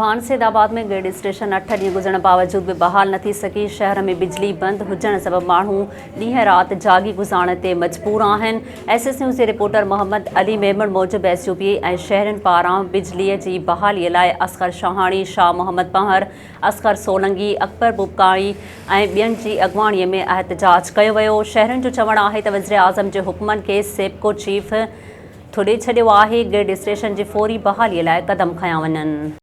खान सैदाबाद में grid station 8 ॾींहं गुज़रण बावजूद भी बहाल न थी सकी। शहर में बिजली बंद हुजण सबब माण्हू ॾींहं रात जागी गुज़ारण ते मजबूर आहिनि। एसएस न्यूज़ जे रिपोर्टर मोहम्मद अली मेमण मूजिब एसयूपी ऐं शहरनि पारां बिजलीअ जी बहालीअ लाइ असगर शाहाणी, शाह मोहम्मद पहर, असगर सोलंगी, अकबर बुबकाणी ऐं ॿियनि जी अॻवाणीअ में एहतजाज कयो वियो। शहरनि जो चवणु आहे त वज़ीर आज़म जे हुक्मनि खे सेप्को चीफ थोड़े छॾियो आहे। ग्रिड स्टेशन जी फौरी बहालीअ लाइ क़दम खयां वञनि।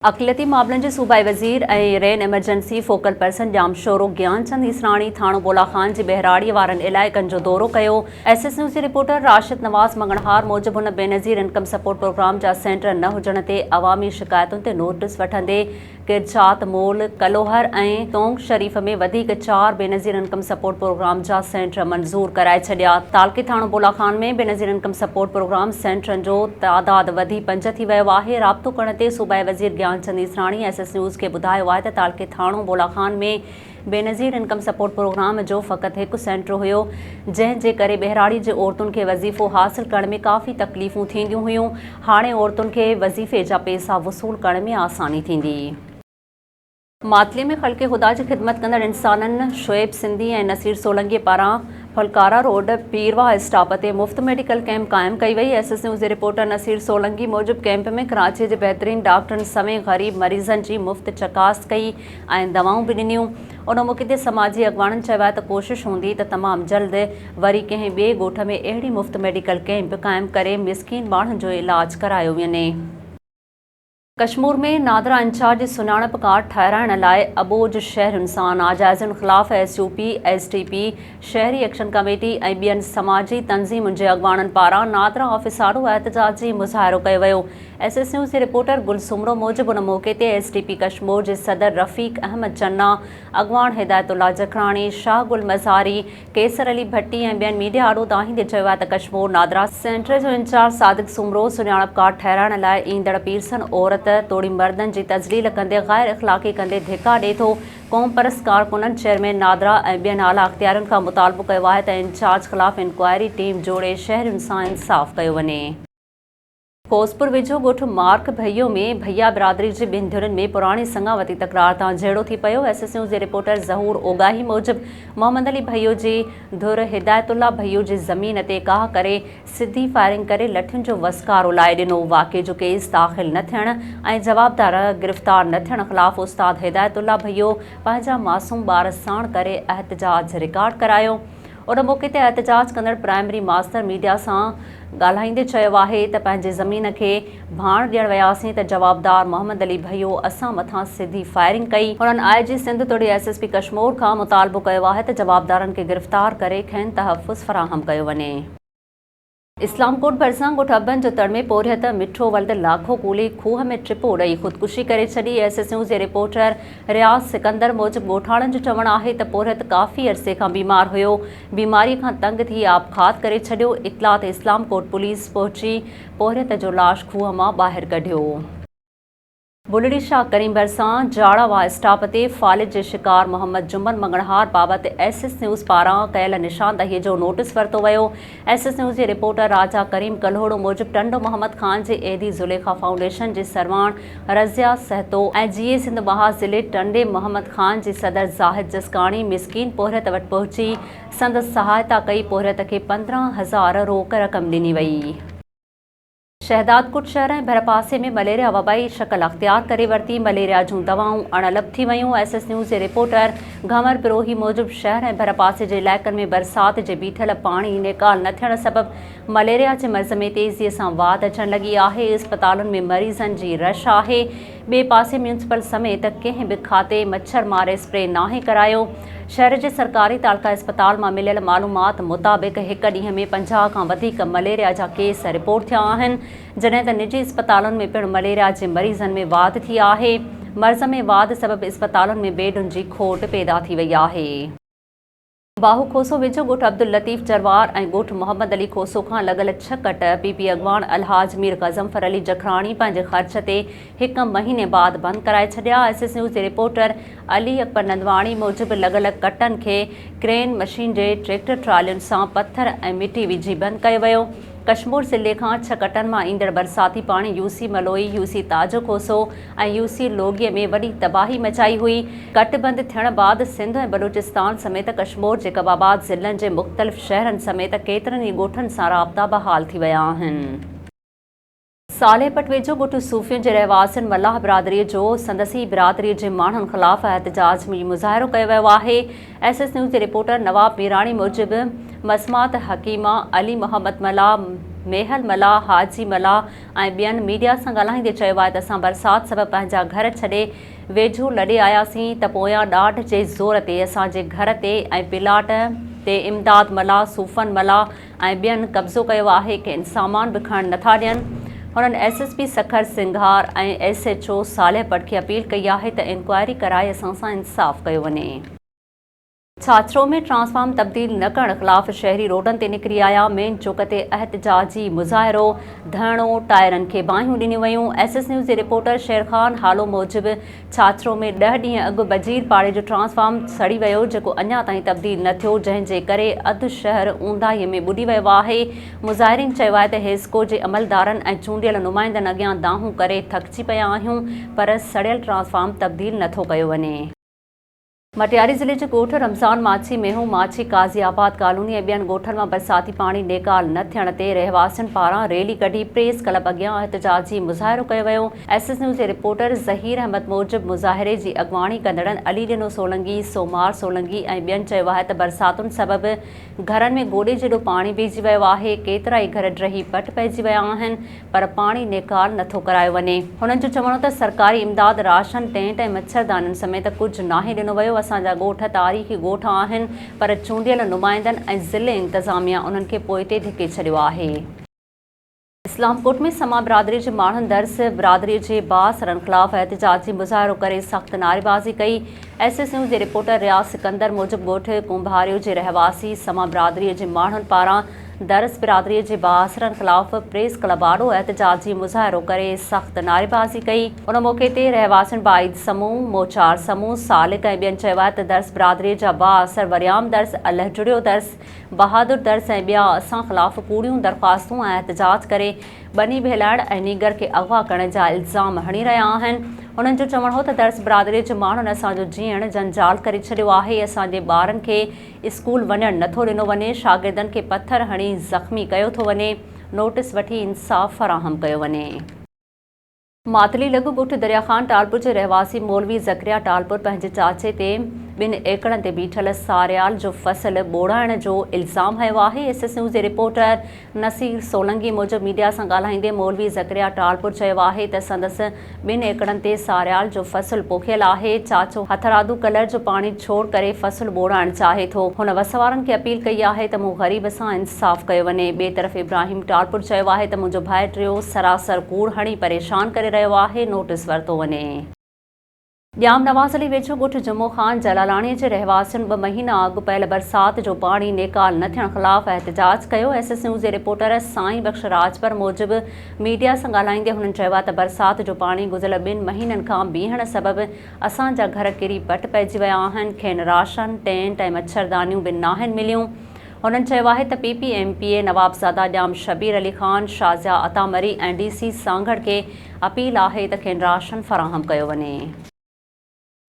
अक़लियती मामलनि जे सूबाई वज़ीर ऐं rain emergency focal person Jamshoro Gyanchand Israni Thano Bula Khan जी बहिराड़ीअ वारनि इलाइक़नि जो दौरो कयो। एसएस न्यूज़ जे रिपोर्टर राशिद नवाज़ मंगणहार मूजिब हुन बेनज़ीर इनकम सपोर्ट प्रोग्राम जा सेंटर न हुजण ते अवामी शिकायतुनि ते नोटिस वठंदे किरचात मोल, कलोहर ऐं तोंग शरीफ़ में वधीक 4 बेनज़ीर इनकम सपोर्ट प्रोग्राम जा सेंटर मंज़ूर कराए छॾिया। तालके थाणो बोला खान में बेनज़ीर इनकम सपोर्ट प्रोग्राम सेंटरनि जो तादादु वधी 5 थी वियो आहे। राब्तो करण ते सूबाई वज़ीर ज्ञानचंद ईसराणी एसएस न्यूज़ खे ॿुधायो आहे त तालके थाणो बोला खान में बेनज़ीर इनकम सपोर्ट प्रोग्राम जो फ़क़ति हिकु सेंटर हुयो, जंहिंजे करे बहिराड़ी जे औरतुनि खे वज़ीफ़ो हासिल करण में काफ़ी तकलीफ़ूं थींदियूं हुयूं। हाणे औरतुनि खे वज़ीफ़े जा पैसा वसूल करण में आसानी थींदी। मातले में ख़ल्क़े ख़ुदा जी ख़िदमत कंदड़ इंसाननि शोएब सिंधी ऐं नसीर सोलंगी पारां फलकारा रोड पीरवाह स्टॉप ते मुफ़्त मेडिकल कैंप क़ाइमु कई वई। एसएस न्यूज़ जे रिपोर्टर नसीर सोलंगी मूजिब कैंप में कराची जे बहितरीन डॉक्टरनि समेत ग़रीब मरीज़नि जी मुफ़्त चकास कई ऐं दवाऊं बि ॾिनियूं। उन मौक़े ते समाजी अॻवाननि चयो आहे त कोशिशि हूंदी त तमामु जल्द वरी कंहिं ॿिए ॻोठ में अहिड़ी मुफ़्त मेडिकल कैंप क़ाइमु करे मिसकीन माण्हुनि जो इलाज करायो वञे। कश्मीर में नादरा इंचार्ज सुञाणप कार्ड ठाहिराइण लाइ अबोज शहरुनि सां नाजाइज़ुनि ख़िलाफ़ एसयूपी, एसटीपी, शहरी एक्शन कमेटी ऐं ॿियनि समाजी तंज़ीमुनि जे अॻवाननि पारां नादरा ऑफिस आॾो एहतजाजी मुज़ाहिरो कयो वियो। एसएस न्यूज़ जे रिपोर्टर गुल सुमरो मूजिब उन मौक़े ते एसटीपी कश्मीर जे सदर रफ़ीक अहमद चन्ना, अॻवान हिदायतुल्ला जखराणी, शाह गुल मज़ारी, केसर अली भट्टी ऐं ॿियनि मीडिया आॾो दाहींदे चयो आहे त कश्मीर नादरा सेंटर जो इंचार्ज सादिक सुमरो सुञाणप कार्ड ठाहिराइण लाइ ईंदड़ पीरसन औरत तोड़ी मर्दनि जी तज़लील कंदे ग़ैर इख़लाक़ी कंदे धिका ॾिए थो। क़ौम परस्त कारकुननि चेयरमैन नादरा ऐं ॿियनि आला अख़्तियारनि खां मुतालबो कयो आहे त इंचार्ज ख़िलाफ़ इंक्वायरी टीम जोड़े शहरुनि सां इंसाफ़ कयो वञे। कोसपुर वेझो ॻोठ मार्क भइयो में भैया बिरादरी जी ॿिनि धुरनि में पुराणी संगावती तकरार तां जहिड़ो थी पियो। एसएस न्यूज़ जे रिपोर्टर ज़हूर ओगाही मूजिब मोहम्मद अली भइयो जी धुर हिदायतुल्ला भइयो जी ज़मीन ते काह करे सिधी फायरिंग करे लठियुनि जो वसकारो लाइ ॾिनो। वाक़े जो केस दाख़िल न थियण ऐं जवाबदार गिरफ़्तार न थियण ख़िलाफ़ उस्ताद हिदायतुल्ला भइयो पंहिंजा मासूम ॿार साण करे एहतजाज रिकॉर्ड करायो। उन मौक़े ते एहतजाज कंदड़ प्राइमरी मास्टर मीडिया सां ॻाल्हाईंदे चयो आहे त पंहिंजे ज़मीन खे भाण ॾियण वियासीं त जवाबदार मोहम्मद अली भइयो असां मथां सिधी फायरिंग कई। हुननि आईजी सिंध तोड़ी एसएसपी कश्मीर खां मुतालबो कयो आहे त जवाबदारनि खे गिरफ़्तार करे खेनि तहफ़्फ़ुज़ फ़राहम कयो वञे। इस्लामकोट भरिसां ॻोठ अबन जो तड़ में पोरियत मिठो वल्द लाखो कूली खूह में टिपो ॾेई ख़ुदकुशी करे छॾी। एसएस न्यूज़ जे रिपोर्टर रियाज़ सिकंदर मूजिब ॻोठाणनि जो चवणु आहे त पोरियत काफ़ी अरसे खां बीमार हुयो, बीमारीअ खां तंग थी आपघात करे छॾियो। इतला ते इस्लामकोट पुलिस पहुची पोरियत जो लाश खूह मां ॿाहिरि कढियो। बुलड़ी शाह करीम भरिसां जाड़ावा स्टॉप ते फालिज जे शिकार मोहम्मद जुम्मन मंगणहार बाबति एसएस न्यूज़ पारां कयल निशानदहीअ जो नोटिस वरितो वियो। एसएस न्यूज़ जे रिपोर्टर राजा करीम कल्होड़ो मूजिब टंडो मोहम्मद खान जे एदी ज़ुलेखा फाउंडेशन जे सरवाण रज़िया सहतो ऐं जीए सिंध महाज़ ज़िले टंडे मोहम्मद खान जी सदर ज़ाहिद जसकाणी मिसकीन पोरियत वटि पहुची संदसि सहायता कई। पोरियत खे 15,000 रोक रक़म ॾिनी वई। शहदादकोट शहर ऐं भरपासे में मलेरिया वबाई शक्ल अख़्तियार करे वरिती। मलेरिया जूं दवाऊं अणलब थी वयूं। एसएस न्यूज़ जे रिपोर्टर घमर पिरोही मूजिब शहर ऐं भरपासे जे इलाइक़नि में बरसात जे बीठल पाणी निकाल न थियण सबबि मलेरिया जे मर्ज़ में तेज़ीअ सां वाध अचण लॻी आहे। इस्पतालुनि में मरीज़नि जी रश आहे। ॿिए पासे म्यूनिसिपल समेत कंहिं बि खाते मच्छर मारे स्प्रे नाहे करायो। शहर जे सरकारी तालका इस्पताल मां मिलियल मालूमात मुताबिक़ हिक ॾींहं में 50 खां वधीक मलेरिया जा केस रिपोर्ट थिया आहिनि, जॾहिं त निजी इस्पतालुनि में पिणु मलेरिया जे मरीज़नि में वाध थी आहे। मर्ज़ में वाध सबबि इस्पतालुनि में बेडुनि जी खोट पैदा थी वई आहे। बाहू खोसो वेझो ॻोठ अब्दुल लतीफ़ जरवार ऐं ॻोठ मोहम्मद अली खोसो खां लॻल 6 कट पीपी अॻवान अलहाज मीर ग़ज़मफ़र अली जखराणी पंहिंजे ख़र्च ते 1 महीने बाद बंदि कराए छॾिया। एसएस न्यूज़ जे रिपोर्टर अली अकबर नंदवाणी मूजिब लॻल कटनि खे क्रेन मशीन जे ट्रैक्टर ट्रालियुनि सां पत्थर ऐं मिटी विझी बंदि कयो वियो। कश्मीर ज़िले खां 6 कटनि मां ईंदड़ बरसाती पाणी यूसी मलोई, यूसी ताजो कोसो ऐं यूसी लोगीअ में वॾी तबाही मचाई हुई। कटबंद थियण बाद सिंध ऐं बलूचिस्तान समेत कश्मीर जे कबाबाद ज़िलनि जे मुख़्तलिफ़ शहरनि समेत केतिरनि ई ॻोठनि सां राब्ता बहाल थी विया आहिनि। सालेपट वेझो ॻोठ सूफ़ियुनि जे रहवासियुनि मल्लाह बिरादरीअ जो संदसी बिरादरीअ जे माण्हुनि ख़िलाफ़ एहतजाज में मुज़ाहिरो कयो वियो आहे। SS न्यूज़ जे रिपोर्टर नवाब मीराणी मूजिबि मसमात हकीमा, अली मोहम्मद मला, मेहल मला, हाजी मला ऐं ॿियनि मीडिया सां ॻाल्हाईंदे चयो आहे त असां बरसाति सबबि पंहिंजा घर छॾे वेझो लॾे आयासीं त पोयां ॾाढ जे ज़ोर ते असांजे घर ते ऐं प्लाट ते इमदाद मला, सूफ़न मला ऐं ॿियनि कब्ज़ो कयो आहे। कंहिं सामान बि खणणु नथा ॾियनि। हुननि SSP सखर सिंघार ऐं SHO सालेपट खे अपील कई आहे त इंक्वायरी कराए असां सां इंसाफ़ कयो वञे। छाछरो में ट्रांसफार्म तब्दील न करण ख़िलाफ़ शहरी रोडनि ते निकिरी आया। मेन चौक ते एहतजाजी मुज़ाहिरो, धरणो, टायरनि खे बाहियूं ॾिनियूं वयूं। SS न्यूज़ जे रिपोर्टर शेरखान हालो मूजिबि छाछरो में 10 ॾींहं अॻु बजीर पाड़े जो ट्रांसफार्म सड़ी वियो, जेको अञा ताईं तब्दील न थियो, जंहिं जे करे अधु शहर ऊंदाहीअ में ॿुॾी वियो आहे। मुज़ाहिरीन चयो आहे त हेस्को जे अमलदारनि ऐं चूंडियल नुमाइंदनि अॻियां दाहूं करे थकिजी पिया आहियूं, पर सड़ियल ट्रांसफार्म तब्दील नथो कयो वञे। मटियारी ज़िले जे ॻोठ रमज़ान माछी, मेहू माछी, काज़ी आबाद कॉलोनी ऐं ॿियनि ॻोठनि मां बरसाती पाणी नेकाल न थियण ते रहवासियुनि पारां रैली कढी प्रेस क्लब अॻियां एहतजाजी मुज़ाहिरो कयो वियो। SS न्यूज़ जे रिपोर्टर ज़हीर अहमद मूजिबि मुज़ाहिरे जी अॻवाणी कंदड़नि अली ॾिनो सोलंगी, सोमार सोलंगी ऐं ॿियनि चयो आहे त बरसातुनि सबबि घरनि में गोॾे जेॾो पाणी पइजी वियो आहे। केतिरा ई घर ड्रही पट पइजी विया आहिनि, पर पाणी नेकाल नथो करायो वञे। हुननि जो चवणो त सरकारी इमदाद, राशन, टेंट ऐं मच्छरदानियुनि समेत कुझु नाहे ॾिनो वियो। असांजा ॻोठ तारीख़ी ॻोठ आहिनि, पर चूंडियल नुमाइंदनि ऐं ज़िले इंतिज़ामिया उन्हनि खे पोइते धिके छॾियो आहे। इस्लामकोट में समा बिरादरी जे माण्हुनि दर्स बिरादरीअ जे बासरनि ख़िलाफ़ एहतजाजी मुज़ाहिरो करे सख़्त नारेबाज़ी कई। SS न्यूज़ जे रिपोर्टर रियाज़ सिकंदर मूजिबि ॻोठ कुंभारियो जे रहवासी समा बिरादरीअ जे माण्हुनि पारां दरस बिरादरीअ जे बासरनि ख़िलाफ़ प्रेस क्लब आॾो एहतजाजी मुज़ाहिरो करे सख़्त नारेबाज़ी कई। उन मौक़े ते रहवासियुनि बाइद समूह, मोचार समूह, सालिक ऐं ॿियनि चयो आहे त दरस बिरादरीअ जा बाअसर वरियाम दर्स, अल्लाह जुड़ियो दर्स, बहादुर दर्स ऐं ॿिया असां ख़िलाफ़ कूड़ियूं दरख़्वास्तूं ऐं एहतजाज करे बनी बहिलाइण ऐं नीगर खे अगवा करण जा इल्ज़ाम हणी रहिया आहिनि। उन्हनि जो चवणु हो त दर्स बिरादरीअ जे माण्हुनि असांजो जीअण जंजाल करे छॾियो आहे। असांजे ॿारनि खे स्कूल वञणु नथो ॾिनो वञे, शागिर्दनि खे पथर हणी ज़ख़्मी कयो थो वञे, नोटिस वठी इंसाफ़ फ़राहम कयो वञे। मातली लॻु ॻोठ दरियाखान टालपुर जे रहवासी मौलवी ज़करिया टालपुर पंहिंजे चाचे ते 2 एकड़नि ते बीठल सारियाल जो फसल ॿोड़ाइण जो इल्ज़ाम हयो आहे। SS न्यूज़ जे रिपोर्टर नसीर सोलंगी मूजिबि मीडिया सां ॻाल्हाईंदे मौलवी ज़करिया टालपुर चयो आहे त संदसि 2 एकड़नि ते सारियाल जो फसल पोखियल आहे। चाचो हथरादू कलर जो पाणी छोड़ करे फसल ॿोड़ाइण चाहे थो। हुन वसवारनि खे अपील कई आहे त मूं ग़रीब सां इंसाफ़ कयो वञे। ॿिए तरफ़ इब्राहिम टालपुर चयो आहे त मुंहिंजो भाइटियो सरासर कूड़ हणी परेशान करे रहियो आहे, नोटिस वरितो वञे। ॼाम नवाज़ अली वेझो ॻोठ जुमो ख़ान जलालाणीअ जे रहवासियुनि 2 महीना अॻु पयल बरसाति जो पाणी नेकाल न थियण ख़िलाफ़ एहतजाज कयो। SS न्यूज़ जे रिपोर्टर साईं बख़्श राजपर मूजिबि मीडिया सां ॻाल्हाईंदे हुननि चयो आहे त बरसाति जो पाणी गुज़िरियल 2 महीननि खां बीहण सबबि असांजा घर किरी पट पइजी विया आहिनि। खेनि राशन, टेंट ऐं मच्छरदानियूं बि नाहिनि मिलियूं। हुननि चयो आहे त PPMPA नवाबज़ादा ॼाम शबीर अली ख़ान, शाज़िया अतामरी ऐं DC सांगड़ खे अपील आहे त खेनि राशन फ़राहम कयो वञे।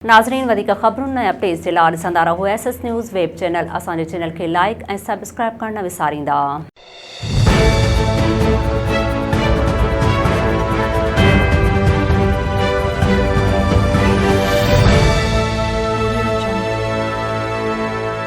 नाज़रीन, वधीक ख़बरुनि ऐं अपडेट्स जे लाइ ॾिसंदा रहो SS न्यूज़ वेब चैनल। असांजे चैनल खे लाइक ऐं सब्सक्राइब करणु न विसारींदा।